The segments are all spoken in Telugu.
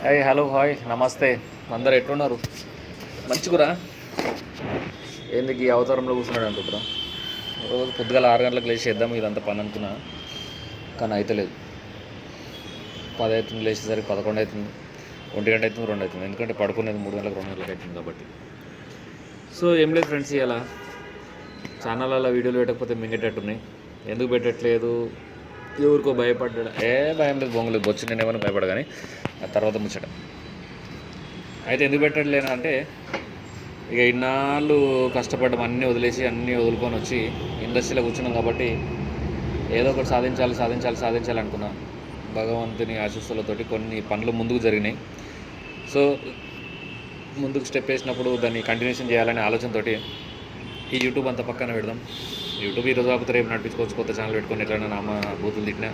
హాయ్ హలో హాయ్ నమస్తే. అందరు ఎట్లున్నారు? మంచిగురా. ఎందుకు ఈ అవతారంలో కూర్చున్నాడు అనుకుంటున్నా. రోజు పొద్దుగాల 6 గంటలకు లేచి చేద్దాం ఇదంతా పని అనుకున్నా, కానీ అయితలేదు. 10 అవుతుంది, లేచేసరికి 11 అవుతుంది, 1 గంట అవుతుంది, 2 అవుతుంది. ఎందుకంటే పడుకునేది 3 గంటలకు 2 గంటలకు అవుతుంది కాబట్టి. సో ఏం లేదు ఫ్రెండ్స్, ఇలా ఛానళ్ళలో వీడియోలు పెట్టకపోతే మింగేటట్టున్నాయి. ఎందుకు పెట్టట్లేదు, ఎవరికో భయపడ్డా? భయం లేదు, బొంగలేదు, బొచ్చు. నేను ఏమైనా భయపడ, కానీ ఆ తర్వాత ముచ్చట. అయితే ఎందుకు పెట్టట్లేనా అంటే, ఇక ఇన్నాళ్ళు కష్టపడ్డం అన్నీ వదిలేసి అన్నీ వదులుకొని వచ్చి ఇండస్ట్రీలో కూర్చున్నాం కాబట్టి ఏదో ఒకటి సాధించాలి అనుకున్నా. భగవంతుని ఆశీస్సులతోటి కొన్ని పనులు ముందుకు జరిగినాయి. సో ముందుకు స్టెప్ వేసినప్పుడు దాన్ని కంటిన్యూషన్ చేయాలనే ఆలోచనతోటి ఈ యూట్యూబ్ అంతా పక్కన పెడదాం. యూట్యూబ్ ఈరోజు కాకపోతే రేపు నడిపించుకోవచ్చు, కొత్త ఛానల్ పెట్టుకొని ఎట్లయినా నామ బూతులు తిట్టినా,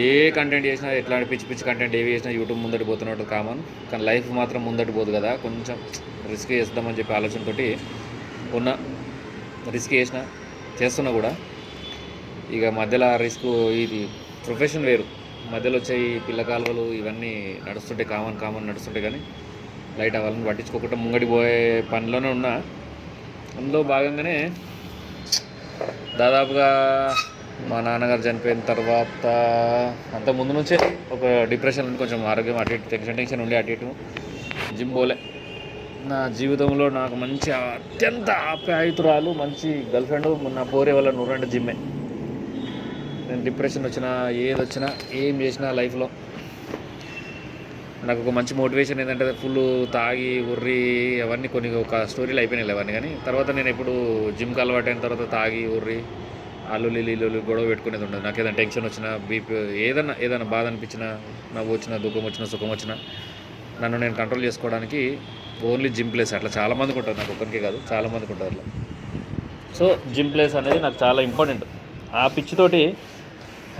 ఏ కంటెంట్ చేసినా, ఎట్లాంటి పిచ్చి కంటెంట్ ఏవి చేసినా యూట్యూబ్ ముందటి పోతున్నట్టు కామన్. కానీ లైఫ్ మాత్రం ముందటి పోదు కదా, కొంచెం రిస్క్ చేద్దామని చెప్పి ఆలోచనతోటి రిస్క్ చేస్తున్నా కూడా. ఇక మధ్యలో రిస్క్, ఇది ప్రొఫెషన్ వేరు, మధ్యలో వచ్చాయి పిల్ల కాలువలు ఇవన్నీ నడుస్తుంటే కామన్ నడుస్తుంటే, కానీ లైట్ అవ్వాలని పట్టించుకోకుండా ముంగడి పోయే పనిలోనే ఉన్నా. అందులో భాగంగానే దాదాపుగా మా నాన్నగారు చనిపోయిన తర్వాత అంత ముందు నుంచే ఒక డిప్రెషన్ ఉండి, కొంచెం ఆరోగ్యం అటు ఇటు టెన్షన్ ఉండి అటు ఇటు జిమ్ పోలే. నా జీవితంలో నాకు మంచి అత్యంత ఆప్యాయుతురాలు, మంచి గర్ల్ ఫ్రెండ్ నా పోరే వల్ల 100 జిమ్మే. నేను డిప్రెషన్ వచ్చినా, ఏది వచ్చినా, ఏం చేసినా లైఫ్లో నాకు ఒక మంచి మోటివేషన్ ఏంటంటే, ఫుల్ తాగి ఉర్రి అవన్నీ కొన్ని ఒక స్టోరీలు అయిపోయినాయి అవన్నీ. కానీ తర్వాత నేను ఎప్పుడు జిమ్కి అలవాటు అయిన తర్వాత తాగి ఉర్రి అల్లులు గొడవ పెట్టుకునేది ఉండదు. నాకు ఏదైనా టెన్షన్ వచ్చినా, బీపీ, ఏదైనా బాధ అనిపించినా, నవ్వు వచ్చినా, దుఃఖం వచ్చినా, సుఖం వచ్చినా, నన్ను నేను కంట్రోల్ చేసుకోవడానికి ఓన్లీ జిమ్ ప్లేస్. అట్లా చాలామందికి ఉంటుంది, నాకు ఒక్కరికే కాదు, చాలామందికి ఉంటుంది అట్లా. సో జిమ్ ప్లేస్ అనేది నాకు చాలా ఇంపార్టెంట్. ఆ పిచ్చితోటి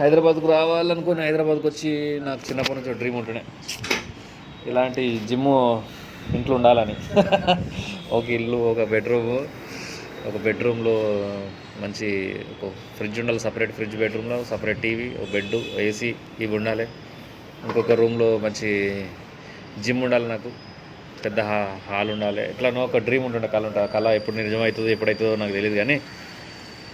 హైదరాబాద్కు రావాలనుకుని హైదరాబాద్కి వచ్చి నాకు చిన్నప్పటి నుంచి డ్రీమ్ ఉంటుండే, ఇలాంటి జిమ్ ఇంట్లో ఉండాలని. ఒక ఇల్లు, ఒక బెడ్రూమ్లో మంచి ఒక ఫ్రిడ్జ్ ఉండాలి, సపరేట్ ఫ్రిడ్జ్, బెడ్రూమ్లో సపరేట్ టీవీ, ఒక బెడ్, ఏసీ ఇవి ఉండాలి. ఇంకొక రూమ్లో మంచి జిమ్ ఉండాలి, నాకు పెద్ద హాల్ ఉండాలి. ఎట్లానో ఒక డ్రీమ్ ఉంటుండే, కళ ఎప్పుడు నిజమవుతుందో ఎప్పుడవుతుందో నాకు తెలియదు.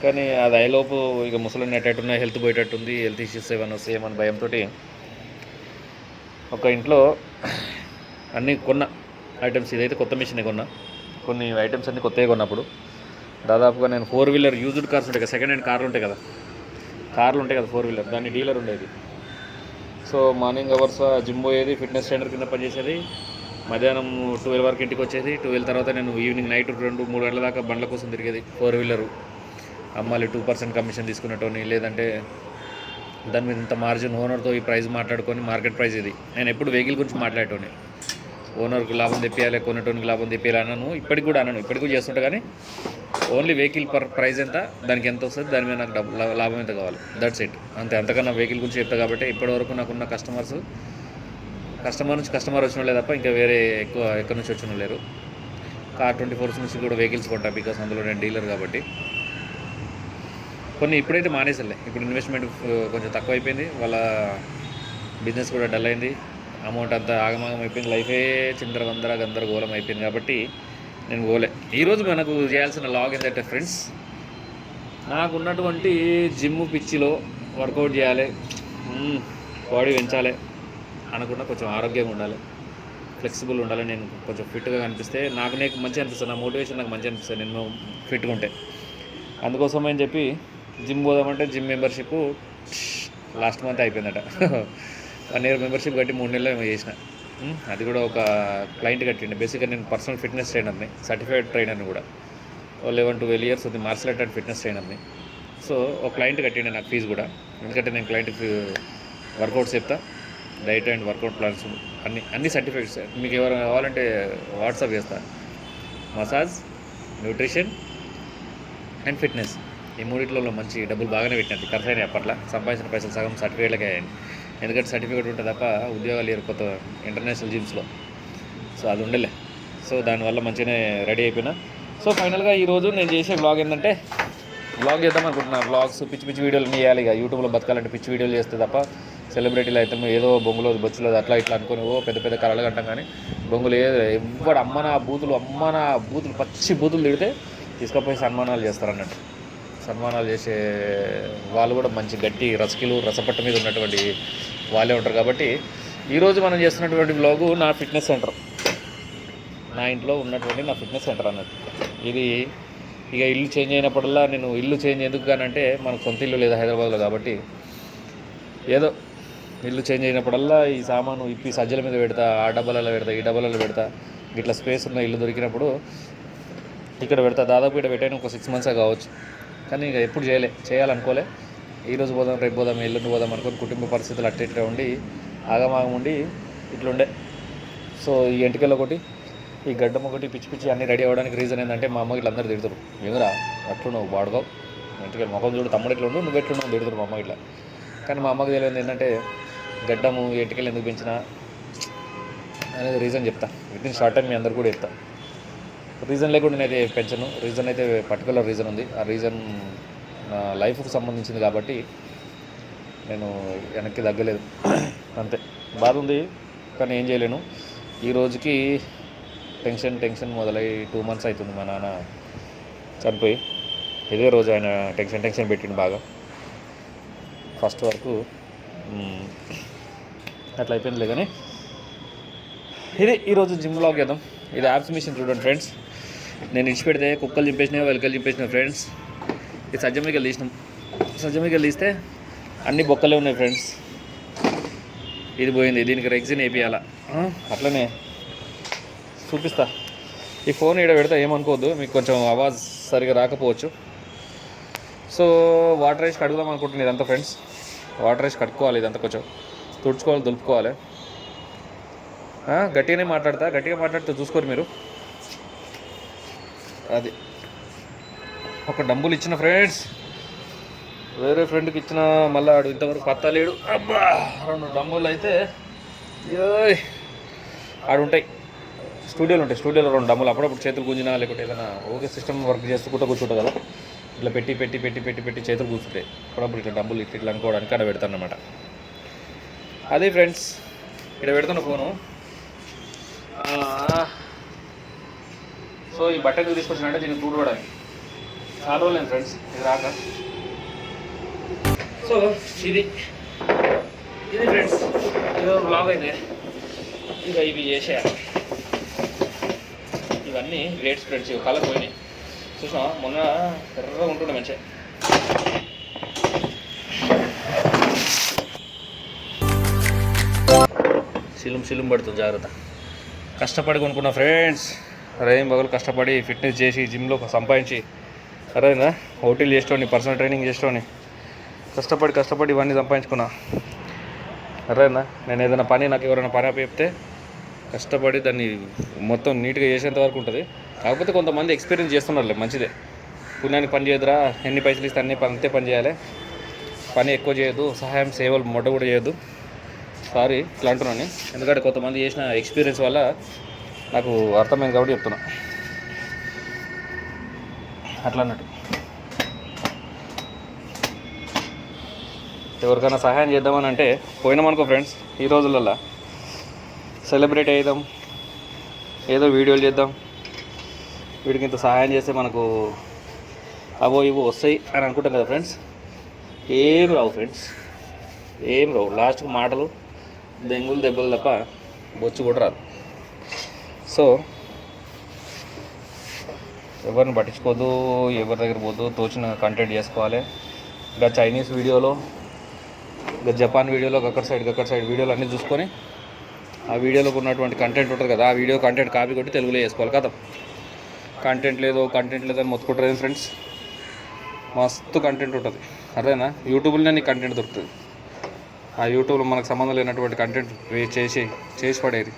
కానీ అది అయ్యేలోపు ఇక ముసలిని ఎట్టట్టున్నా, హెల్త్ పోయేటట్టుంది, హెల్త్ ఇష్యూస్ ఏమైనా వస్తాయేమని భయంతో ఒక ఇంట్లో అన్నీ కొన్న ఐటమ్స్, ఇదైతే కొత్త మిషన్ కొన్నా, కొన్ని ఐటమ్స్ అన్నీ కొత్తగా కొన్నప్పుడు దాదాపుగా నేను 4 వీలర్ యూజ్డ్ కార్స్ ఉంటాయి కదా, సెకండ్ హ్యాండ్ కార్లు ఉంటాయి కదా, 4 వీలర్, దాన్ని డీలర్ ఉండేది. సో మార్నింగ్ అవర్స్ జిమ్ పోయేది, ఫిట్నెస్ ట్రైనర్ కింద పనిచేసేది, మధ్యాహ్నం 12 వరకు ఇంటికి వచ్చేది. 12 తర్వాత నేను ఈవినింగ్ నైట్ 2-3 గంటల దాకా బండ్ల కోసం తిరిగేది. 4 వీలరు అమ్మాలి, 2% కమిషన్ తీసుకునేటోని, లేదంటే దాని మీద ఇంత మార్జిన్, ఓనర్తో ఈ ప్రైస్ మాట్లాడుకొని, మార్కెట్ ప్రైస్ ఇది. నేను ఎప్పుడు వెహికల్ గురించి మాట్లాడేటోని, ఓనర్కి లాభం తెప్పియాలి, కొనేటోనికి లాభం తెప్పియాలి అన్నాను. ఇప్పటికి కూడా చేస్తుంటా. కానీ ఓన్లీ వెహికల్ ప్రైస్ ఎంత, దానికి ఎంత వస్తుంది, దాని మీద నాకు లాభం ఎంత కావాలి, దట్స్ ఇట్, అంతే. అంతకన్నా వెహికల్ గురించి చెప్తా కాబట్టి ఇప్పటివరకు నాకున్న కస్టమర్ వచ్చిన వాళ్ళే తప్ప ఇంకా వేరే ఎక్కడి నుంచి వచ్చిన లేరు. కార్ 24 నుంచి కూడా వెహికల్స్ కొంటా, బికాస్ అందులో నేను డీలర్ కాబట్టి. కొన్ని ఇప్పుడైతే మానేసలే, ఇప్పుడు ఇన్వెస్ట్మెంట్ కొంచెం తక్కువ అయిపోయింది, వాళ్ళ బిజినెస్ కూడా డల్ అయింది, అమౌంట్ అంతా ఆగమాగం అయిపోయింది, లైఫే గందరగోళం అయిపోయింది కాబట్టి నేను పోలే. ఈరోజు మనకు చేయాల్సిన లాగ్ ఏంటంటే ఫ్రెండ్స్, నాకున్నటువంటి జిమ్ పిచ్చిలో వర్కౌట్ చేయాలి, బాడీ పెంచాలి అనుకున్నా, కొంచెం ఆరోగ్యంగా ఉండాలి, ఫ్లెక్సిబుల్ ఉండాలి, నేను కొంచెం ఫిట్గా కనిపిస్తే నాకు మంచిగా అనిపిస్తుంది, నా మోటివేషన్ నాకు మంచిగా అనిపిస్తుంది నేను ఫిట్గా ఉంటే. అందుకోసం అని చెప్పి జిమ్ పోదామంటే జిమ్ మెంబర్షిప్ లాస్ట్ మంత్ అయిపోయిందట. 1 ఇయర్ మెంబర్షిప్ కట్టి 3 నెలలు ఏమో చేసిన. అది కూడా ఒక క్లయింట్ కట్టిండే. బేసిక్గా నేను పర్సనల్ ఫిట్నెస్ ట్రైనర్ని, సర్టిఫైడ్ ట్రైనర్ని కూడా. 11-12 ఇయర్స్ ఉంది, మార్షల్ ఆర్ట్ అండ్ ఫిట్నెస్ ట్రైనర్ని. సో ఒక క్లయింట్ కట్టిండే నాకు ఫీజు కూడా, ఎందుకంటే నేను క్లయింట్కి వర్కౌట్స్ చెప్తా, డైట్ అండ్ వర్కౌట్ ప్లాన్స్ అన్ని సర్టిఫికేట్స్. మీకు ఎవరు కావాలంటే వాట్సాప్ చేస్తాను. మసాజ్, న్యూట్రిషన్ అండ్ ఫిట్నెస్, ఈ 3 మంచి డబ్బులు బాగానే పెట్టినట్టు ఖర్చు అయినాయి. అప్పట్లో సంపాదించిన పైసలు సగం సర్టిఫికేట్లకే అయ్యాయి. ఎందుకంటే సర్టిఫికేట్ ఉంటే తప్ప ఉద్యోగాలు లేరు కొత్త ఇంటర్నేషనల్ జిమ్స్లో. సో అది ఉండలే. సో దానివల్ల మంచిగానే రెడీ అయిపోయినా. సో ఫైనల్గా ఈరోజు నేను చేసే వ్లాగ్ ఏంటంటే, వ్లాగ్ చేద్దాం అనుకుంటున్నాను. వ్లాగ్స్ పిచ్చి వీడియోలు చేయాలి. ఇక యూట్యూబ్లో బతకాలంటే పిచ్చి వీడియోలు చేస్తే తప్ప సెలబ్రిటీలు అయితే ఏదో బొంగులో బొచ్చులో అట్లా ఇట్లా అనుకుని పెద్ద పెద్ద కళలు కంటాం, కానీ బొంగులు ఎవ్వడు అమ్మన బూతులు పచ్చి బూతులు తిడితే తీసుకుపోయి సన్మానాలు చేస్తారన్నట్టు. సన్మానాలు చేసే వాళ్ళు కూడా మంచి గట్టి రసపట్టు మీద ఉన్నటువంటి వాళ్ళే ఉంటారు. కాబట్టి ఈరోజు మనం చేస్తున్నటువంటి వ్లాగు నా ఫిట్నెస్ సెంటర్, నా ఇంట్లో ఉన్నటువంటి నా ఫిట్నెస్ సెంటర్ అన్నట్టు. ఇది ఇక ఇల్లు చేంజ్ అయినప్పుడల్లా నేను ఇల్లు చేంజ్ ఎందుకు కానంటే మనకు సొంత ఇల్లు లేదా హైదరాబాద్లో, కాబట్టి ఏదో ఇల్లు చేంజ్ అయినప్పుడల్లా ఈ సామాను ఇప్పి సజ్జల మీద పెడతా, ఆ డబ్బాలలో పెడతా, ఈ డబ్బాలలో పెడతా. ఇట్లా స్పేస్ ఉన్న ఇల్లు దొరికినప్పుడు ఇక్కడ పెడతా. దాదాపు ఇక్కడ పెట్టాను ఒక 6 months కావచ్చు, కానీ ఇక ఎప్పుడు చేయాలనుకోలే. ఈరోజు పోదాం, రేపు పోదాం, ఎల్లుండి పోదాం అనుకుని కుటుంబ పరిస్థితులు అట్టే ఉండి ఆగమాగం ఉండి ఇట్లుండే. సో ఈ ఎంటికలు ఒకటి, ఈ గడ్డం ఒకటి, పిచ్చి పిచ్చి అన్నీ రెడీ అవ్వడానికి రీజన్ ఏంటంటే మా అమ్మకి ఇట్లా అందరూ తిడతారు, ఏమరా అట్లు నువ్వు వాడుకోవు, ఎంటికలు ముఖం చూడు, తమ్ముడు ఇట్లా ఉండు, నువ్వు ఎట్లున్నావు తిడతారు మా అమ్మ ఇట్లా. కానీ మా అమ్మకి తెలియదు ఏంటంటే గడ్డము ఎంటికలు ఎందుకు పెంచినా అనేది రీజన్ చెప్తా. విత్ ఇన్ షార్ట్ టైం మీ అందరు కూడా చెప్తా. రీజన్ లేకుండా నేనైతే పెంచను. రీజన్ అయితే పర్టికులర్ రీజన్ ఉంది. ఆ రీజన్ నా లైఫ్కి సంబంధించింది కాబట్టి నేను వెనక్కి తగ్గలేదు. అంతే, బాధ ఉంది కానీ ఏం చేయలేను. ఈ రోజుకి టెన్షన్ మొదలై 2 months అవుతుంది మా నాన్న చనిపోయి. ఇదే రోజు ఆయన టెన్షన్ పెట్టిండు బాగా. ఫస్ట్ వరకు అట్లా అయిపోయిందిలే. కానీ ఇది ఈరోజు జిమ్ వ్లాగ్ చేద్దాం. ఇది యాప్స్ మిషన్ చూడండి ఫ్రెండ్స్. నేను ఇచ్చిపెడితే కుక్కలు చింపేసినాయి, వెలకలు చింపేసినాయి ఫ్రెండ్స్. ఇది సజ్జమికలు తీసినాం. సజ్జమికలు తీస్తే అన్ని బొక్కలే ఉన్నాయి ఫ్రెండ్స్. ఇది పోయింది, దీనికి రెగ్జిన్ వేపియాలా. అట్లనే చూపిస్తా. ఈ ఫోన్ ఇక్కడ పెడతా, ఏమనుకోవద్దు, మీకు కొంచెం ఆవాజ్ సరిగా రాకపోవచ్చు. సో వాటర్ వేసి కడుగుదాం అనుకుంటున్నాను ఇదంతా ఫ్రెండ్స్. వాటర్ వేసి కట్టుకోవాలి, ఇదంతా కొంచెం తుడుచుకోవాలి, దులుపుకోవాలి. గట్టిగా మాట్లాడుతూ చూసుకోరు మీరు. అది ఒక డంబులు ఇచ్చిన ఫ్రెండ్స్, వేరే ఫ్రెండ్కి ఇచ్చిన, మళ్ళీ ఆడు ఇంతవరకు పత్తా లేడు. అబ్బా 2 డంబులు అయితే ఆడు ఉంటాయి, స్టూడియోలో 2 డంబులు. అప్పుడప్పుడు చేతులు గుంజినా లేకపోతే ఏదైనా ఓకే సిస్టమ్ వర్క్ చేస్తూ కూర్చుంటుంది కదా, ఇట్లా పెట్టి చేతులు కూర్చుంటాయి. అప్పుడప్పుడు ఇట్లా డంబులు ఇట్లా అనుకోవడానికి అక్కడ పెడతాను అన్నమాట. అదే ఫ్రెండ్స్, ఇక్కడ పెడుతున్న ఫోను. సో ఈ బట్ట ఎందుకు తీసుకొచ్చినంటే దీన్ని చూడడానికి చాలా రోజులేదు ఫ్రెండ్స్ ఇది రాక. సో ఇది ఫ్రెండ్స్, ఇది బ్లాగ్ అయితే ఇక ఇవి చేసేయాలి. ఇవన్నీ రేట్స్ ఫ్రెండ్స్, ఇవి కలర్ పోయినాయి. చూసా మొన్న ఎర్రగా ఉంటుండే మంచిగా. సిలుం పడుతుంది, జాగ్రత్త. కష్టపడి కొనుక్కున్నా ఫ్రెండ్స్, రేం బగలు కష్టపడి ఫిట్నెస్ చేసి జిమ్లో సంపాదించి, అరేనా హోటల్ చేసేవాడిని, పర్సనల్ ట్రైనింగ్ చేసేవాడిని, కష్టపడి ఇవన్నీ సంపాదించుకున్నా. అరేనా నేను ఏదైనా పని, నాకు ఎవరైనా పని చెప్తే కష్టపడి దాన్ని మొత్తం నీట్గా చేసేంత వరకు ఉంటుంది. కాకపోతే కొంతమంది ఎక్స్పీరియన్స్ చేస్తున్నారులే, మంచిదే. పుణ్యానికి పని చేయదురా, ఎన్ని పైసలు ఇస్తే అంతే పని చేయాలి, పని ఎక్కువ చేయొద్దు, సహాయం సేవలు మొట్ట కూడా చేయొద్దు. సారీ ఇట్లా అంటున్నాను, ఎందుకంటే కొంతమంది చేసిన ఎక్స్పీరియన్స్ వల్ల నాకు అర్థమైంది కాబట్టి చెప్తున్నా. అట్లా అన్నట్టు ఎవరికైనా సహాయం చేద్దామని అంటే పోయినామనుకో ఫ్రెండ్స్, ఈ రోజులల్లో సెలబ్రేట్ అవుదాం, ఏదో వీడియోలు చేద్దాం, వీడికి ఇంత సహాయం చేస్తే మనకు అవో ఇవో వస్తాయి అని అనుకుంటాం కదా ఫ్రెండ్స్. ఏం రావు ఫ్రెండ్స్, ఏం రావు. లాస్ట్కి మాటలు, దెబ్బలు తప్ప బొచ్చు కూడా రాదు. సో ఎవరిని పట్టించుకోవద్దు, ఎవరి దగ్గర పోద్దు, తోచిన కంటెంట్ చేసుకోవాలి. ఇంకా చైనీస్ వీడియోలో, ఇంకా జపాన్ వీడియోలో, అక్కడ సైడ్ వీడియోలు అన్నీ చూసుకొని ఆ వీడియోలోకి ఉన్నటువంటి కంటెంట్ ఉంటుంది కదా, ఆ వీడియో కంటెంట్ కాపీ కొట్టి తెలుగులో చేసుకోవాలి కదా. కంటెంట్ లేదని మొత్తుకుంటారు ఫ్రెండ్స్. మస్తు కంటెంట్ ఉంటుంది, అదేనా. యూట్యూబ్లోనే నీకు కంటెంట్ దొరుకుతుంది. ఆ యూట్యూబ్లో మనకు సంబంధం లేనటువంటి కంటెంట్ చేసి పడేది.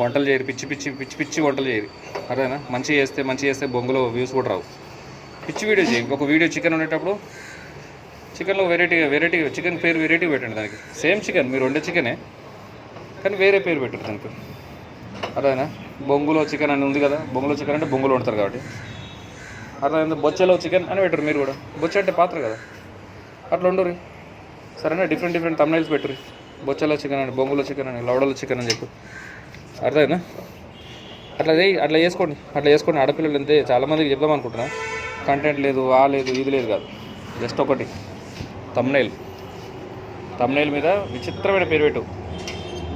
వంటలు చేయరు, పిచ్చి వంటలు చేయరు, అదేనా. మంచిగా చేస్తే బొంగులో వ్యూస్ కూడా రావు. పిచ్చి వీడియో చేయి. ఒక వీడియో చికెన్ ఉండేటప్పుడు చికెన్లో వెరైటీ చికెన్ పేరు వెరైటీ పెట్టండి దానికి. సేమ్ చికెన్, మీరు వండే చికెనే కానీ వేరే పేరు పెట్టారు దానికి, అదేనా. బొంగులో చికెన్ అని ఉంది కదా, బొంగులో చికెన్ అంటే బొంగులో వండుతారు కాబట్టి అట్లా బొచ్చెలో చికెన్ అని పెట్టరు మీరు కూడా. బొచ్చ అంటే పాత్ర కదా, అట్లా ఉండరు. సరేనా, డిఫరెంట్ తమ్నైల్స్ పెట్టుర్రి. బొచ్చల చికెన్ అని, బొంగుల చికెన్ అని, లవడల చికెన్ అని చెప్పు. అర్థమైనా? అట్లా చేసుకోండి. ఆడపిల్లలు అంతే, చాలామందికి చెప్దాం అనుకుంటున్నా. కంటెంట్ లేదు, లేదు, ఇది లేదు కాదు. జస్ట్ ఒకటి తమ్నైల్ మీద విచిత్రమైన పేరు పెట్టు.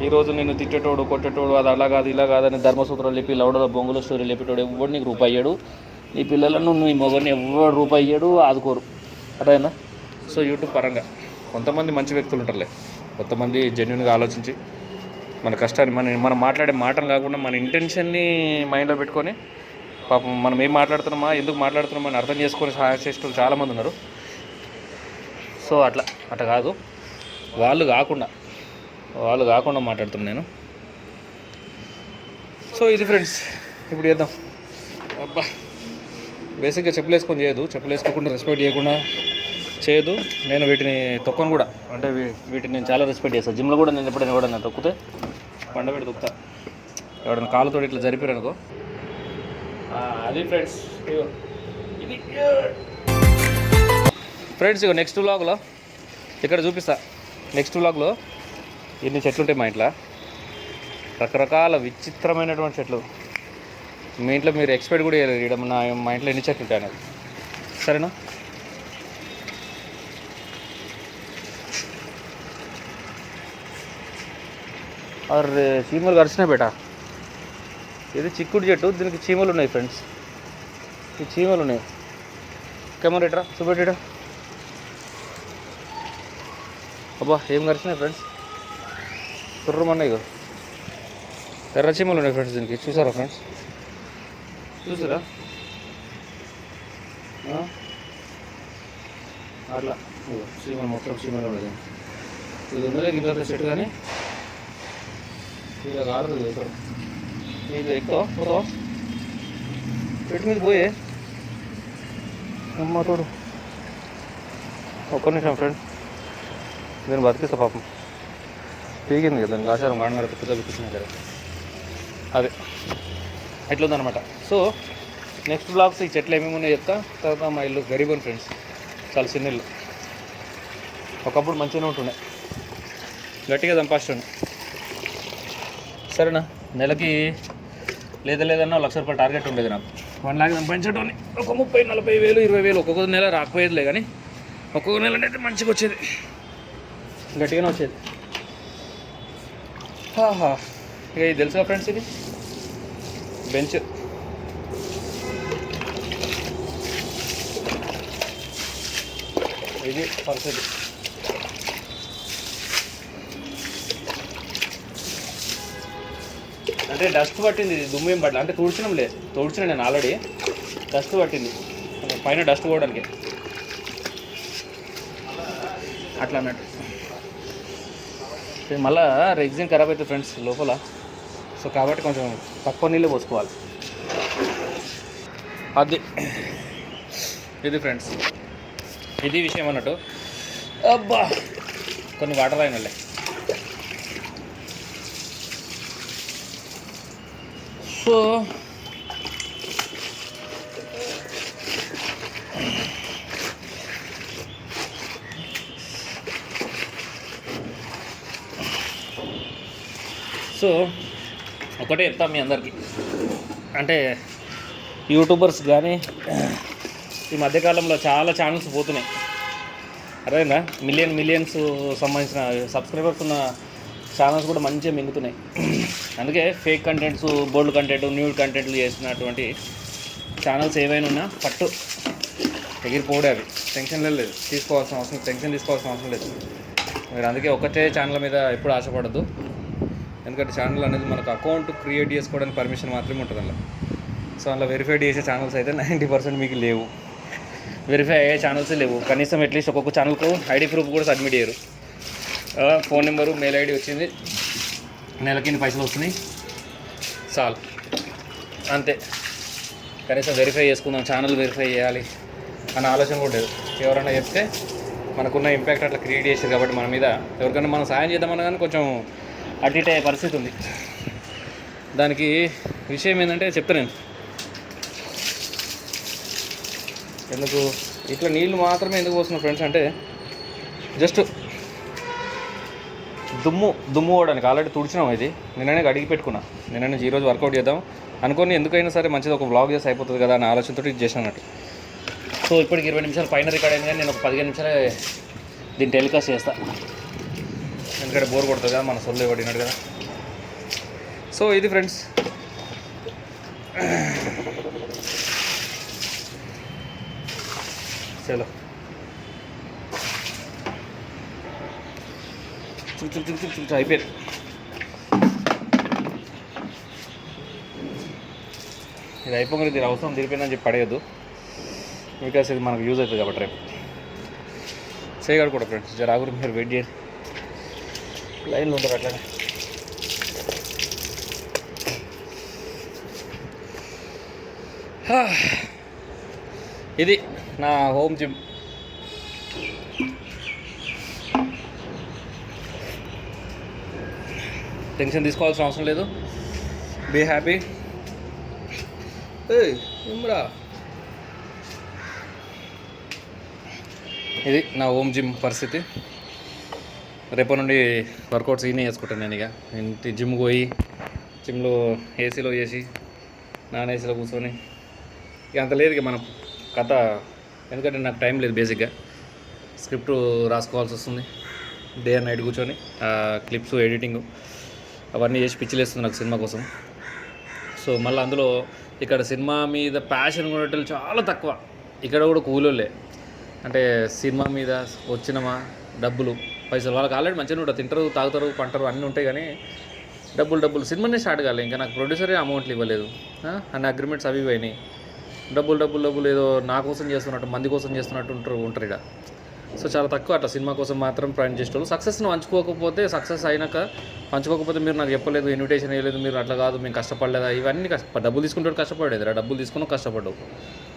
ఈరోజు నేను తిట్టేటోడు, కొట్టేటోడు, అది అలా కాదు ఇలా కాదని ధర్మసూత్రాలు చెప్పి లవడల బొంగుల స్టోరీ చెప్పేటోడు ఎవడు నీకు రూపాయి అయ్యాడు. నీ పిల్లలను నీ మొగని ఎవడు రూపాయి అయ్యాడు, ఆదుకోరు. అదేనా? సో యూట్యూబ్ పరంగా కొంతమంది మంచి వ్యక్తులు ఉంటారులే, కొంతమంది జెన్యున్గా ఆలోచించి మన కష్టాన్ని మనం మాట్లాడే మాటలు కాకుండా మన ఇంటెన్షన్ని మైండ్లో పెట్టుకొని పాపం మనం ఏం మాట్లాడుతున్నామా, ఎందుకు మాట్లాడుతున్నామా అని అర్థం చేసుకొని సహాయం చేసే వాళ్ళు చాలామంది ఉన్నారు. సో అట్లా కాదు, వాళ్ళు కాకుండా మాట్లాడుతున్నాను నేను. సో ఇది ఫ్రెండ్స్, ఇప్పుడు చేద్దాం. అబ్బా, బేసిక్గా చెప్పులు వేసుకొని చేయదు, చెప్పులు వేసుకోకుండా రెస్పెక్ట్ చేయకుండా చేయదు. నేను వీటిని తొక్కను కూడా, అంటే వీటిని నేను చాలా రెస్పెక్ట్ చేస్తాను. జిమ్లో కూడా నేను ఎప్పుడైనా ఎవడన్నా తొక్కితే పండబెట్టి తొక్కుతా. ఎవడన్నా కాలుతో ఇట్లా జరిపారనుకో, అది ఫ్రెండ్స్. ఇది ఫ్రెండ్స్, ఇక నెక్స్ట్ వ్లాగ్లో ఇక్కడ చూపిస్తా. నెక్స్ట్ వ్లాగ్లో ఎన్ని చెట్లు ఉంటాయి మా ఇంట్లో, రకరకాల విచిత్రమైనటువంటి చెట్లు. మీ ఇంట్లో మీరు ఎక్స్పెక్ట్ కూడా చేయలేదు ఇక్కడ మా ఇంట్లో ఎన్ని చెట్లు ఉంటాయి అనేది. సరేనా? అరే చీమలు కరిచినాయి బేటా. ఇది చిక్కుడు చెట్టు, దీనికి చీమలు ఉన్నాయి ఫ్రెండ్స్. ఈ చీమలు ఉన్నాయి. కెమెరా ఇట్రా, చూపెట్టిరా. అబ్బా ఏం కరిచినాయి ఫ్రెండ్స్, తుర్రమన్నాయి. ఎర్ర చీమలు ఉన్నాయి ఫ్రెండ్స్ దీనికి. చూసారా ఫ్రెండ్స్, చూసారా? అట్లా చీమలు, మొత్తం చీమలు ఉన్నాయి. ఇది ఉందలే గిన్నె చెట్టు, కానీ ఇలా కాదు. ఇది ఎక్కువ పోతావా? చెట్టు మీద పోయే అమ్మ తోడు. ఒక్క నిమిషం ఫ్రెండ్స్, నేను బతికిస్తా. పాపం పీకింది కదా, దానికి ఆచారం గాడిన పెద్ద పిక్కించిన కదా, అదే ఎట్లుందనమాట. సో నెక్స్ట్ బ్లాగ్స్ ఈ చెట్లు ఏమేమి ఉన్నాయో చెప్తా. తర్వాత మా ఇల్లు గరీబ్ ఫ్రెండ్స్, చాలా చిన్న ఇల్లు. ఒకప్పుడు మంచిగానే ఉంటుండే, గట్టిగా సంపాదించండి. సరేనా? నెలకి లేదన్నా ₹1,00,000 టార్గెట్ ఉండేది నాకు. 1 lakh సంపాదించడం ఒక 30,000, 40,000, 20,000 ఒక్కొక్క నెల రాకపోయేదిలే, కానీ ఒక్కొక్క నెల అయితే మంచిగా వచ్చేది, గట్టిగానే వచ్చేది. ఇక ఇది తెలుసుగా ఫ్రెండ్స్, ఇది బెంచ్. ఇది పరిస్థితి. అంటే డస్ట్ పట్టింది, దుమ్ము ఏం పట్టలేదు. అంటే తుడిచిన నేను ఆల్రెడీ. డస్ట్ పట్టింది పైన, డస్ట్ పోవడానికి అట్లా అన్నట్టు. మళ్ళీ రెగ్జిన్ ఖరాబ్ అవుతుంది ఫ్రెండ్స్ లోపల. సో కాబట్టి కొంచెం తక్కువ నీళ్ళు పోసుకోవాలి. ఇది ఫ్రెండ్స్, ఇది విషయం అన్నట్టు. అబ్బా కొన్ని వాటర్ అయినలే. సో ఒకటే చెప్తాం మీ అందరికీ, అంటే యూట్యూబర్స్ కానీ ఈ మధ్యకాలంలో చాలా ఛానల్స్ పోతున్నాయి. అదేనా, మిలియన్స్ సంబంధించిన సబ్స్క్రైబర్స్ ఉన్న ఛానల్స్ కూడా మంచిగా మింగుతున్నాయి. అందుకే fake contents, bold content, nude కంటెంట్లు చేస్తున్నటువంటి ఛానల్స్ ఏవైనా ఉన్నా పట్టు ఎగిరిపోవడే. అవి టెన్షన్ టెన్షన్ తీసుకోవాల్సిన అవసరం లేదు. మీరు అందుకే ఒకటే ఛానల్ మీద ఎప్పుడు ఆశపడద్దు. ఎందుకంటే ఛానల్ అనేది మనకు అకౌంట్ క్రియేట్ చేసుకోవడానికి పర్మిషన్ మాత్రమే ఉంటుంది అందులో. సో అందులో వెరిఫైడ్ చేసే ఛానల్స్ అయితే 90% మీకు లేవు, వెరిఫై అయ్యే ఛానల్స్ లేవు. కనీసం అట్లీస్ట్ ఒక్కొక్క ఛానల్కు ఐడి ప్రూఫ్ కూడా సబ్మిట్ చేయరు. ఫోన్ నెంబరు, మెయిల్ ఐడి వచ్చింది, నెలకి పైసలు వస్తున్నాయి, చాలు అంతే. కనీసం వెరిఫై చేసుకుందాం, ఛానల్ వెరిఫై చేయాలి అన్న ఆలోచన కూడా లేదు. ఎవరైనా చెప్తే మనకున్న ఇంపాక్ట్ అట్లా క్రియేట్ చేశారు కాబట్టి మన మీద ఎవరికైనా మనం సాయం చేద్దామన్నా కానీ కొంచెం అటు ఇటు అయ్యే పరిస్థితి ఉంది. దానికి విషయం ఏంటంటే చెప్తా నేను. ఎందుకు ఇట్లా నీళ్ళు మాత్రమే ఎందుకు పోస్తున్నా ఫ్రెండ్స్ అంటే, జస్ట్ దుమ్ము పోవడానికి ఆల్రెడీ తుడిచినాం. ఇది నిన్ననే అడిగి పెట్టుకున్నా. నిన్న నుంచి ఈరోజు వర్కౌట్ చేద్దాం అనుకొని ఎందుకైనా సరే మంచిది ఒక వ్లాగ్ చేసి అయిపోతుంది కదా అని ఆలోచనతో ఇది చేసినట్టు. సో ఇప్పటికి 20 నిమిషాలు పైన రికార్డ్ అయింది, కానీ నేను ఒక 15 నిమిషాలే దీన్ని టెలికాస్ట్ చేస్తా. ఎందుకంటే బోర్ కొడుతుంది కదా, మన సొల్లు పడినట్టు కదా. సో ఇది ఫ్రెండ్స్, చలో చుట్టూ అయిపోయింది. ఇది అయిపోయి దీని అవసరం తీరిపోయిందని చెప్పి పడేయద్దు, బికాస్ ఇది మనకు యూజ్ అవుతుంది కాబట్టి రేపు చేయగలరు కూడా. ఫ్రెండ్స్ జరాగురు మీరు వెయిట్ చేయాలి, లైన్లో ఉంటారు అట్లానే. ఇది నా హోమ్ జిమ్. టెన్షన్ తీసుకోవాల్సిన అవసరం లేదు, బీ హ్యాపీ. ఇమ్రా, ఇది నా హోమ్ జిమ్ పరిస్థితి. రేపటి నుండి వర్కౌట్స్ ఈయనే చేసుకుంటాను నేను. ఇక ఇంటి జిమ్ పోయి జిమ్లో ఏసీలో చేసి నాన్ ఏసీలో కూర్చొని ఇక అంత లేదు ఇక మన కథ. ఎందుకంటే నాకు టైం లేదు, బేసిక్గా స్క్రిప్ట్ రాసుకోవాల్సి వస్తుంది. డే అండ్ నైట్ కూర్చొని క్లిప్స్ ఎడిటింగ్ అవన్నీ చేసి పిచ్చిలేస్తుంది నాకు సినిమా కోసం. సో మళ్ళీ అందులో ఇక్కడ సినిమా మీద ప్యాషన్ ఉండేటోళ్ళు చాలా తక్కువ. ఇక్కడ కూడా కూలోళ్ళే, అంటే సినిమా మీద వచ్చినమా డబ్బులు పైసలు వాళ్ళకి ఆల్రెడీ మంచిగా ఉంటుంది, తింటారు తాగుతారు పంటారు అన్నీ ఉంటాయి, కానీ డబ్బులు సినిమానే స్టార్ట్ కాలేదు. ఇంకా నాకు ప్రొడ్యూసరే అమౌంట్లు ఇవ్వలేదు, అన్ని అగ్రిమెంట్స్ అవి అయినాయి. డబ్బులు ఏదో నా కోసం చేస్తున్నట్టు మంది కోసం చేస్తున్నట్టు ఉంటారు ఇక్కడ. సో చాలా తక్కువ అట్లా సినిమా కోసం మాత్రం ప్రయాణం చేసేవాళ్ళు. సక్సెస్ను పంచుకోకపోతే, సక్సెస్ అయినాక పంచుకోకపోతే మీరు నాకు చెప్పలేదు, ఇన్విటేషన్ వేయలేదు, మీరు అట్లా కాదు మేము కష్టపడలేదా, ఇవన్నీ డబ్బులు తీసుకుంటాడు కష్టపడేది రా, డబ్బులు తీసుకున్నావు కష్టపడ్డావు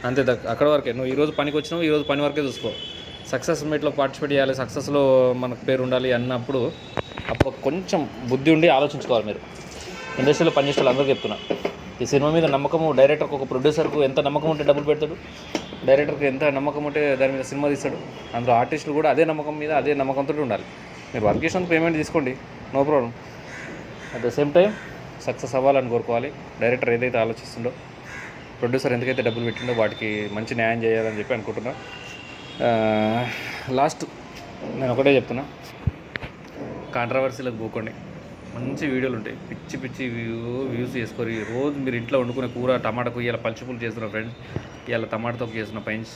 అంతే. అక్కడ వరకే. నువ్వు ఈరోజు పనికి వచ్చినావు, ఈరోజు పని వరకే చూసుకో. సక్సెస్ మీట్లో పార్టిసిపేట్ చేయాలి, సక్సెస్లో మనకు పేరు ఉండాలి అన్నప్పుడు అప్పుడు కొంచెం బుద్ధి ఉండి ఆలోచించుకోవాలి మీరు. ఇండస్ట్రీలో పనిచేసే వాళ్ళు అందరికీ చెప్తున్నా, ఈ సినిమా మీద నమ్మకము, డైరెక్టర్కి ఒక ప్రొడ్యూసర్కు ఎంత నమ్మకం ఉంటే డబ్బులు పెడతాడు, డైరెక్టర్కి ఎంత నమ్మకం ఉంటే దాని మీద సినిమా తీస్తాడు. అందులో ఆర్టిస్టులు కూడా అదే నమ్మకం మీద అదే నమ్మకంతో ఉండాలి. మీరు వర్క్ చేసినందుకు పేమెంట్ తీసుకోండి, no problem. At the same time success అవ్వాలని కోరుకోవాలి. డైరెక్టర్ ఏదైతే ఆలోచిస్తుండో, ప్రొడ్యూసర్ ఎందుకైతే డబ్బులు పెట్టిండో వాటికి మంచి న్యాయం చేయాలని చెప్పి అనుకుంటున్నా. లాస్ట్ నేను ఒకటే చెప్తున్నా, కాంట్రవర్సీలకు పోకండి. మంచి వీడియోలు ఉంటాయి, పిచ్చి వ్యూస్ చేసుకోరు. రోజు మీరు ఇంట్లో వండుకునే కూర టమాటాకు ఇలా పలుచుపులు చేస్తున్న ఫ్రెండ్స్, ఇలా టమాటాతో చేస్తున్న పైన్స్,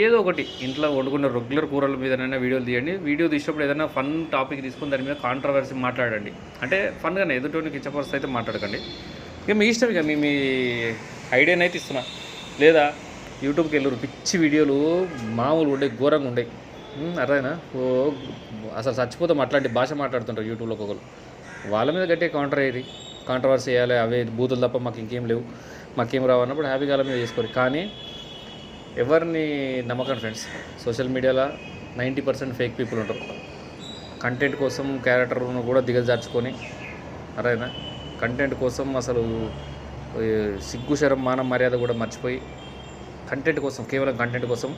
ఏదో ఒకటి ఇంట్లో వండుకున్న రెగ్యులర్ కూరల మీదనైనా వీడియోలు తీయండి. వీడియో తీసినప్పుడు ఏదైనా ఫన్ టాపిక్ తీసుకుని దాని మీద కాంట్రవర్సీ మాట్లాడండి. అంటే ఫన్గానే, ఎదుటోని కించపరుస్తూ అయితే మాట్లాడకండి. ఇక మీ ఇష్టం, ఇక మీ ఐడియానైతే ఇస్తున్నా. లేదా యూట్యూబ్కి వెళ్ళరు, పిచ్చి వీడియోలు మామూలు ఉండే ఘోరంగా ఉండే, అర్థమైనా? అసలు చచ్చిపోతే అట్లాంటి భాష మాట్లాడుతుంటారు యూట్యూబ్లో ఒకరు. వాళ్ళ మీద గట్టిగా కాంట్రవర్సీ చేయాలి, అవే బూతులు తప్ప మాకు ఇంకేం లేవు, మాకేం రావన్నప్పుడు హ్యాపీగా వాళ్ళ మీద చేసుకోరు. కానీ ఎవరిని నమ్మకండి ఫ్రెండ్స్. సోషల్ మీడియాలో 90% ఫేక్ పీపుల్ ఉంటారు. కంటెంట్ కోసం క్యారెక్టర్ను కూడా దిగజార్చుకొని, అరేనా కంటెంట్ కోసం అసలు సిగ్గు శరం మానం మర్యాద కూడా మర్చిపోయి కంటెంట్ కోసం, కేవలం కంటెంట్ కోసం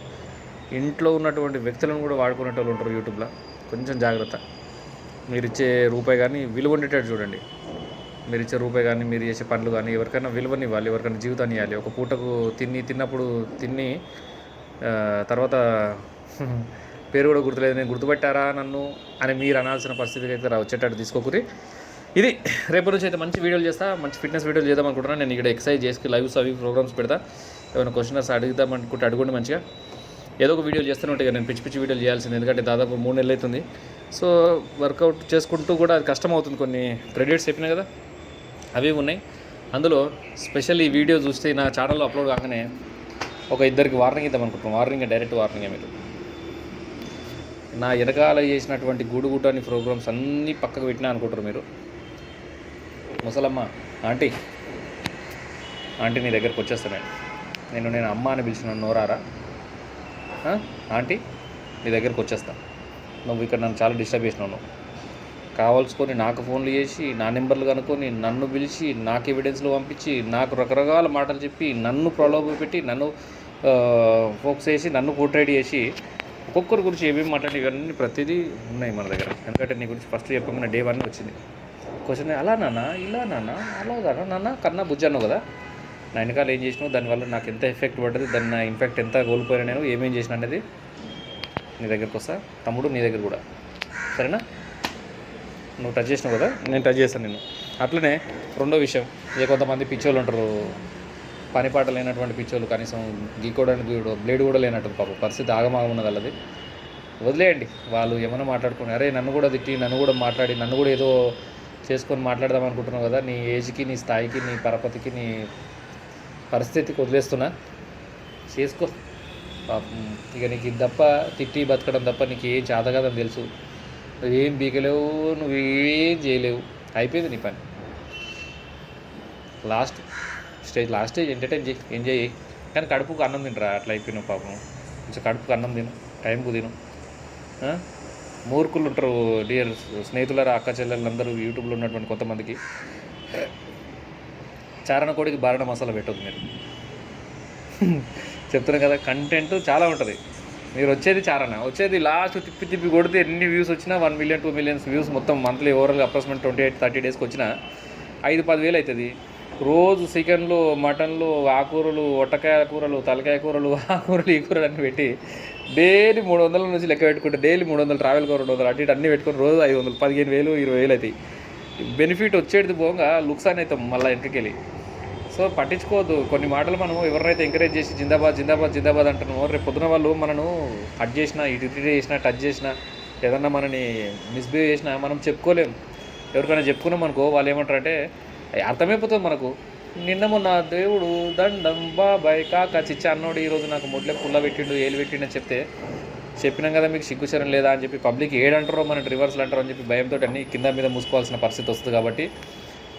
ఇంట్లో ఉన్నటువంటి వ్యక్తులను కూడా వాడుకునేటోళ్ళు ఉంటారు యూట్యూబ్లో. కొంచెం జాగ్రత్త. మీరు ఇచ్చే రూపాయి కానీ విలువ ఉండేటట్టు చూడండి. మీరు ఇచ్చే రూపాయి కానీ, మీరు చేసే పనులు కానీ ఎవరికైనా విలువని ఇవ్వాలి, ఎవరికైనా జీవితాన్ని ఇవ్వాలి. ఒక పూటకు తిన్నప్పుడు తర్వాత పేరు కూడా గుర్తులేదు, నేను గుర్తుపెట్టారా నన్ను అని మీరు అనాల్సిన పరిస్థితికి అయితే వచ్చేటట్టు తీసుకోకూరి. ఇది రేపటి నుంచి అయితే మంచి వీడియోలు చేస్తా, మంచి ఫిట్నెస్ వీడియోలు చేద్దాం అనుకుంటున్నాను. నేను ఇక్కడ ఎక్సర్సైజ్ చేసి లైవ్స్ అవి ప్రోగ్రామ్స్ పెడతా. ఏమైనా క్వశ్చన్స్ అడుగుదాం అనుకుంటే అడగండి మంచిగా. ఏదో ఒక వీడియోలు చేస్తూనే ఉంటాయి, నేను పిచ్చి వీడియోలు చేయాల్సింది. ఎందుకంటే దాదాపు 3 నెలలు అవుతుంది. సో వర్కౌట్ చేసుకుంటూ కూడా అది కష్టం అవుతుంది. కొన్ని క్రెడిట్స్ చెప్పినా కదా, అవి ఉన్నాయి. అందులో స్పెషల్ ఈ వీడియో చూస్తే నా ఛానల్లో అప్లోడ్ కాగానే ఒక ఇద్దరికి వార్నింగ్ ఇద్దాం అనుకుంటున్నాం. డైరెక్ట్ వార్నింగే. మీరు నా వెనకాల చేసినటువంటి గూడుగుట్టని ప్రోగ్రామ్స్ అన్నీ పక్కకు పెట్టినా అనుకుంటారు మీరు. ముసలమ్మ ఆంటీ నీ దగ్గరికి వచ్చేస్తాను నేను అమ్మ అని పిలిచిన నోరారా ఆంటీ, నీ దగ్గరికి వచ్చేస్తా. నువ్వు ఇక్కడ నన్ను చాలా డిస్టర్బ్ చేసినావు. నువ్వు కావాల్సుకొని నాకు ఫోన్లు చేసి, నా నెంబర్లు కనుక్కొని, నన్ను పిలిచి, నాకు ఎవిడెన్స్లు పంపించి, నాకు రకరకాల మాటలు చెప్పి, నన్ను ప్రలోభ పెట్టి, నన్ను ఫోకస్ చేసి, నన్ను పోర్ట్రేట్ చేసి ఒక్కొక్కరి గురించి ఏమేమి మాట్లాడి ఇవన్నీ ప్రతిదీ ఉన్నాయి మన దగ్గర. ఎందుకంటే నీ గురించి ఫస్ట్ చెప్పకుండా డే 1 వచ్చింది క్వశ్చన్, అలా నాన్న ఇలా నాన్న అలాగా నాన్న కన్నా బుజ్జి అన్నావు కదా, నా వెనకాల ఏం చేసినావు, దానివల్ల నాకు ఎంత ఎఫెక్ట్ పడ్డది, దాన్ని నా ఇంపాక్ట్ ఎంత కోల్పోయినా నేను ఏమేం చేసిన అనేది నీ దగ్గరకు వస్తా. తమ్ముడు నీ దగ్గర కూడా, సరేనా? నువ్వు టచ్ చేసినావు కదా, నేను టచ్ చేస్తాను నేను. అట్లనే రెండో విషయం, కొంతమంది పిచ్చోళ్ళు ఉంటారు, పని పాట లేనటువంటి పిచ్చోళ్ళు, కనీసం గీకోవడానికి బ్లేడ్ కూడా లేనట్టు పాపం పరిస్థితి ఆగమాగం ఉన్నది వాళ్ళది. వదిలేయండి, వాళ్ళు ఏమైనా మాట్లాడుకుని, అరే నన్ను కూడా తిట్టి నన్ను కూడా మాట్లాడి నన్ను కూడా ఏదో చేసుకొని మాట్లాడదాం అనుకుంటున్నావు కదా, నీ ఏజ్కి నీ స్థాయికి నీ పరపతికి నీ పరిస్థితికి వదిలేస్తున్నా, చేసుకో పాపం. ఇక నీకు ఇది తప్ప తిట్టి బతకడం తప్ప నీకు ఏం చేత కదని తెలుసు, నువ్వేం బీకలేవు, నువ్వేం చేయలేవు, అయిపోయింది నీ పని. లాస్ట్ స్టేజ్ ఎంజాయ్ చేయి, కానీ కడుపుకు అన్నం తినరా, అట్లా అయిపోయినావు పాపం. కొంచెం కడుపుకు అన్నం తిను, టైంకు తిను. మూర్ఖులు ఉంటారు డియర్ స్నేహితులారా, అక్క చెల్లెళ్ళందరూ యూట్యూబ్లో ఉన్నటువంటి కొంతమందికి చారణ కోడికి బారణ మసాలా పెట్టదు మీరు. చెప్తున్నాను కదా, కంటెంట్ చాలా ఉంటుంది. మీరు వచ్చేది చారణ, వచ్చేది లాస్ట్ తిప్పి కొడితే ఎన్ని వ్యూస్ వచ్చినా 1 million 2 million వ్యూస్ మొత్తం మంత్లీ ఓవరాల్ అప్రాక్సిమేట్ 28-30 డేస్కి వచ్చినా 5-10 వేలు అవుతుంది. రోజు చికెన్లు మటన్లు ఆకూరలు ఒట్టకాయ కూరలు తలకాయ కూరలు ఆ కూరలు ఈ కూరలు అన్నీ పెట్టి డైలీ 300 నుంచి లెక్క పెట్టుకుంటే డైలీ 300 ట్రావెల్ 200 అటు ఇటు అన్నీ పెట్టుకొని రోజు 500 15,000 20,000 అవుతాయి. బెనిఫిట్ వచ్చేది పోగా లుక్సాన్ అవుతాం మళ్ళీ వెనకకెళ్ళి. సో పట్టించుకోవద్దు కొన్ని మాటలు. మనం ఎవరినైతే ఎంకరేజ్ చేసి జిందాబాద్ అంటున్నామో, రేపు పొద్దున వాళ్ళు మనను కట్ చేసినా ఇటు చేసినా టచ్ చేసినా ఏదన్నా మనని మిస్బిహేవ్ చేసినా మనం చెప్పుకోలేం. ఎవరికైనా చెప్పుకున్నాం అనుకో, వాళ్ళు ఏమంటారంటే అర్థమైపోతుంది మనకు. నిన్న మొన్న దేవుడు దండం బాబాయ్ కాకా చిచ్చ అన్నోడు ఈరోజు నాకు ముడ్లే పుల్ల పెట్టిండు ఏలు పెట్టిండు అని చెప్పినాం కదా మీకు సిగ్గుచరం లేదా అని చెప్పి పబ్లిక్ ఏడంటారో మన రివర్స్లు అంటారో అని చెప్పి భయంతో అన్ని కింద మీద మూసుకోవాల్సిన పరిస్థితి వస్తుంది. కాబట్టి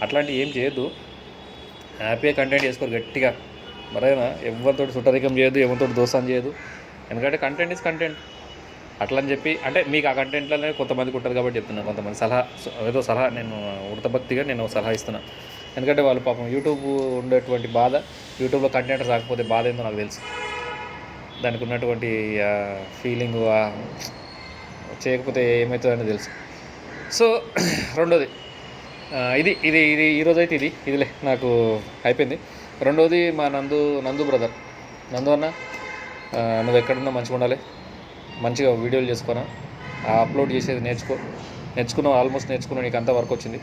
అట్లాంటివి ఏం చేయొద్దు, హ్యాపీగా కంటెంట్ చేసుకోరు గట్టిగా. మరేనా ఎవరితో సుట్టరికం చేయొద్దు, ఎవరితో దోసం చేయదు. ఎందుకంటే కంటెంట్ ఈజ్ కంటెంట్. అట్లా అని చెప్పి అంటే మీకు ఆ కంటెంట్లోనే కొంతమందికి ఉంటుంది కాబట్టి చెప్తున్నాను. కొంతమంది సలహా నేను ఉడతభక్తిగా నేను సలహా ఇస్తున్నాను. ఎందుకంటే వాళ్ళు పాపం యూట్యూబ్ ఉండేటువంటి బాధ, యూట్యూబ్లో కంటెంట్ రాకపోతే బాధ ఏందో నాకు తెలుసు. దానికి ఉన్నటువంటి ఫీలింగు చేయకపోతే ఏమవుతుందని తెలుసు. సో రెండోది ఇది ఇది ఇది ఈరోజు అయితే ఇదిలే నాకు అయిపోయింది. రెండోది మా నందు బ్రదర్, నందు అన్న నువ్వు ఎక్కడున్నా మంచిగా ఉండాలి, మంచిగా వీడియోలు చేసుకున్నా, అప్లోడ్ చేసేది నేర్చుకున్నావు, ఆల్మోస్ట్ నేర్చుకున్నావు, నీకు అంత వర్క్ వచ్చింది.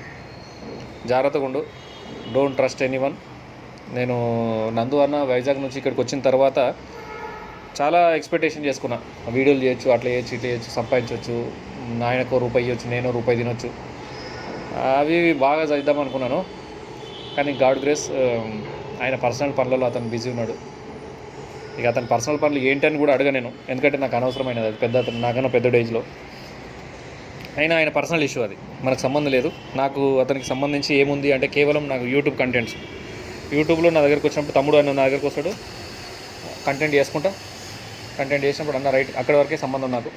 జాగ్రత్తగా ఉండు, డోంట్ ట్రస్ట్ ఎనీవన్. నేను నందు అన్న వైజాగ్ నుంచి ఇక్కడికి వచ్చిన తర్వాత చాలా ఎక్స్పెక్టేషన్ చేసుకున్నా, వీడియోలు చేయొచ్చు, అట్లా చేయొచ్చు, ఇట్లా చేయొచ్చు, సంపాదించవచ్చు, ఆయనకు రూపాయి ఇవ్వచ్చు, నేను రూపాయి తినొచ్చు, అవి బాగా చేద్దాం అనుకున్నాను. కానీ గాడ్ గ్రేస్ ఆయన పర్సనల్ పనులలో అతను బిజీ ఉన్నాడు. ఇక అతని పర్సనల్ పనులు ఏంటని కూడా అడగా నేను, ఎందుకంటే నాకు అనవసరమైనది అది. అతను నాకన్నా పెద్ద ఏజ్లో అయినా ఆయన పర్సనల్ ఇష్యూ, అది మనకు సంబంధం లేదు. నాకు అతనికి సంబంధించి ఏముంది అంటే కేవలం నాకు యూట్యూబ్ కంటెంట్స్. యూట్యూబ్లో నా దగ్గరికి వచ్చినప్పుడు తమ్ముడు అన్న నా దగ్గరికి వస్తాడు, కంటెంట్ చేసినప్పుడు అన్న రైట్, అక్కడి వరకే సంబంధం నాకు.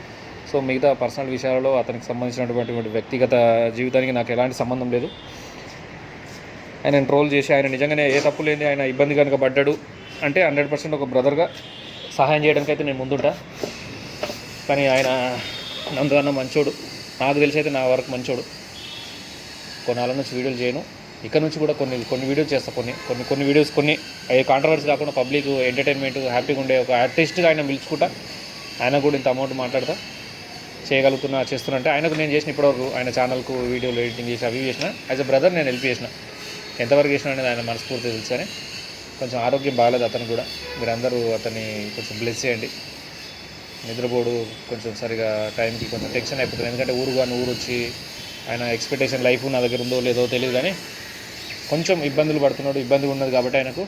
సో మిగతా పర్సనల్ విషయాలలో అతనికి సంబంధించినటువంటి వ్యక్తిగత జీవితానికి నాకు ఎలాంటి సంబంధం లేదు. ఆయన ట్రోల్ చేసి ఆయన నిజంగానే ఏ తప్పు లేని ఆయన ఇబ్బంది కనుక పడ్డాడు అంటే 100% ఒక బ్రదర్గా సహాయం చేయడానికి అయితే నేను ముందుంటా. కానీ ఆయన నందు అన్న మంచోడు, నాకు తెలిసి అయితే నా వరకు మంచోడు. కొన్నాళ్ళ నుంచి వీడియోలు చేయను, ఇక్కడ నుంచి కూడా కొన్ని వీడియోస్ చేస్తా. కొన్ని వీడియోస్ అవి కాంట్రవర్సీ కాకుండా పబ్లిక్ ఎంటర్టైన్మెంట్ హ్యాపీగా ఉండే ఒక ఆర్టిస్ట్గా ఆయన పిలుచుకుంటా. ఆయన కూడా ఇంత అమౌంట్ మాట్లాడతా చేస్తున్నా అంటే ఆయనకు నేను చేసిన ఇప్పటివరకు ఆయన ఛానల్కు వీడియోలు ఎడిటింగ్ చేసి అవి చేసిన యాజ్ అ బ్రదర్ నేను హెల్ప్ చేసిన. ఎంతవరకు చేసిన అనేది ఆయన మనస్ఫూర్తి తెలుసు. అని కొంచెం ఆరోగ్యం బాగాలేదు అతను కూడా, మీరందరూ అతన్ని కొంచెం బ్లెస్ చేయండి. నిద్రపోడు, కొంచెం సరిగా టైంకి కొంచెం టెన్షన్ అయిపోతుంది. ఎందుకంటే ఊరు వచ్చి ఆయన ఎక్స్పెక్టేషన్ లైఫ్ నా దగ్గర ఉందో లేదో తెలియదు, కానీ కొంచెం ఇబ్బందులు పడుతున్నాడు, ఇబ్బందిగా ఉన్నది. కాబట్టి ఆయనకు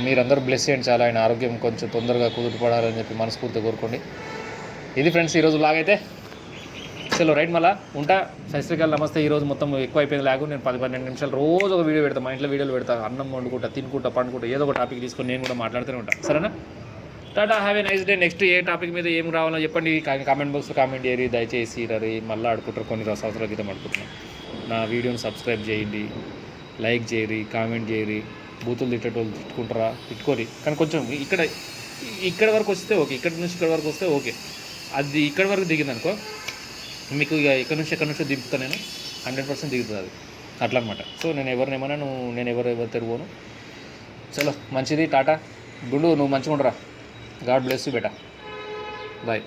మీరందరూ బ్లెస్ చేయండి చాలా, ఆయన ఆరోగ్యం కొంచెం తొందరగా కుదుటపడాలని చెప్పి మనస్ఫూర్తిగా కోరుకోండి. ఇది ఫ్రెండ్స్ ఈరోజు లాగైతే చలో రైట్, మళ్ళీ ఉంటా. సశ్రీకాల్ నమస్తే. ఈరోజు మొత్తం ఎక్కువ అయిపోయింది లాగు. నేను 10-12 నిమిషాలు రోజు ఒక వీడియో పెడతాను, మా ఇంట్లో వీడియోలు పెడతాను, అన్నం వండుకుంటా, తినుకుంటా, పండుకుంటా, ఏదో ఒక టాపిక్ తీసుకొని నేను కూడా మాట్లాడుతూనే ఉంటాను. సరేనా? Tata, have a nice day. Next A topic మీద ఏం రావాలో చెప్పండి, కామెంట్ బాక్స్లో కామెంట్ చేయరు. దయచేసి రరి మళ్ళీ ఆడుకుంటారు, కొన్ని సంవత్సరాల క్రితం ఆడుకుంటున్నాను. నా వీడియోని సబ్స్క్రైబ్ చేయండి, లైక్ చేయరి, కామెంట్ చేయరి. బూతులు తిట్టేటోళ్ళు తిట్టుకుంటారా, తిట్టుకోరి, కానీ కొంచెం ఇక్కడ ఇక్కడ వరకు వస్తే ఓకే, ఇక్కడ నుంచి ఇక్కడ వరకు వస్తే ఓకే. అది ఇక్కడ వరకు దిగింది అనుకో, మీకు ఇక ఇక్కడ నుంచి ఎక్కడి నుంచో దింపుతా నేను, 100% దిగుతుంది అది, అట్లా అనమాట. సో నేను ఎవరినేమన్నా నేను ఎవరు తిరుగును. చలో మంచిది, టాటా గుండు, నువ్వు మంచిగా ఉండరా. గాడ్ బ్లెస్ యూ బేటా, బాయ్.